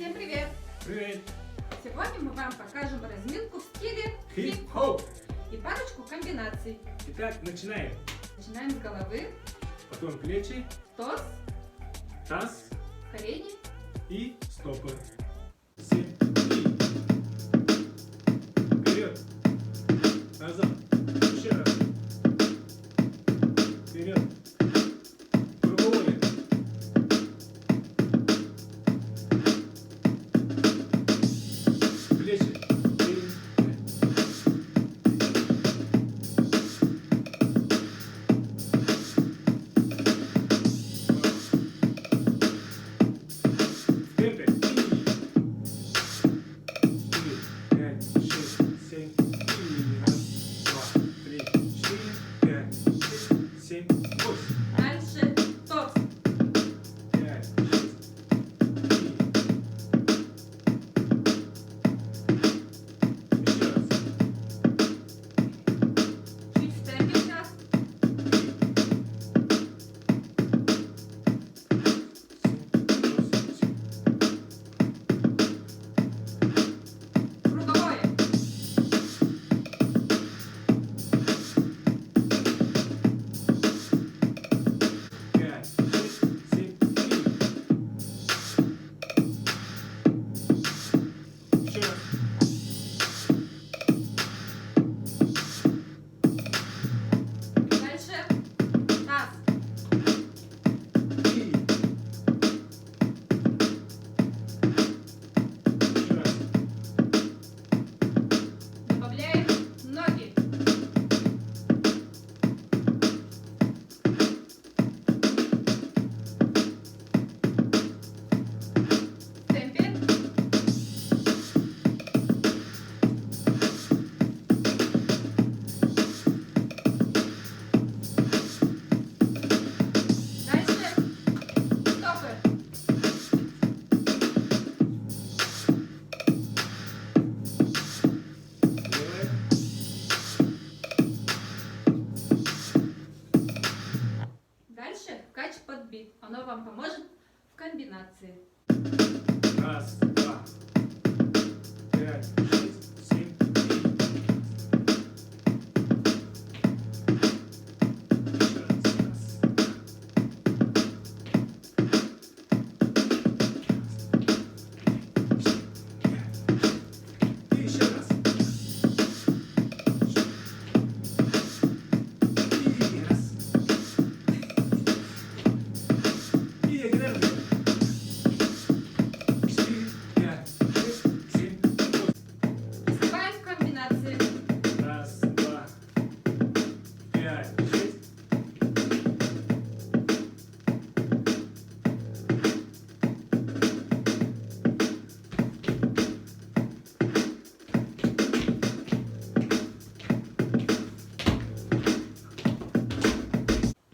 Всем привет! Привет! Сегодня мы вам покажем разминку в стиле Хип-хоп! и парочку комбинаций. Итак, начинаем. Начинаем с головы, Потом плечи, торс, таз колени. и стопы. 7 и вперед, назад, еще раз, вперед, круговое, плечи, темпе. 5, 6, 7, 1, 2, 3, 4, 5, 6, 7, 8. Дальше торс. 5, 6, еще раз. Чуть в темпе сейчас. 7, 8, Круговое. 5, 6, 7, еще раз. Дальше таз. И еще раз. Добавляем ноги. В темпе. Дальше стопы. Левая. Дальше кач под бит. Оно вам поможет в комбинации. Раз, два, 5, 6, 7, еще раз. И еще раз. И раз. И играем. 4, 5, 6, 7, 8. Вступаем в комбинации. Раз, два, 5, 6.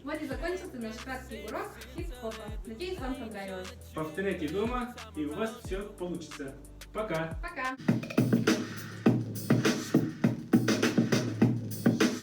Вот и закончился наш краткий урок хип-хопа. Надеюсь, вам понравилось. Повторяйте дома, и у вас все получится. Пока! Пока!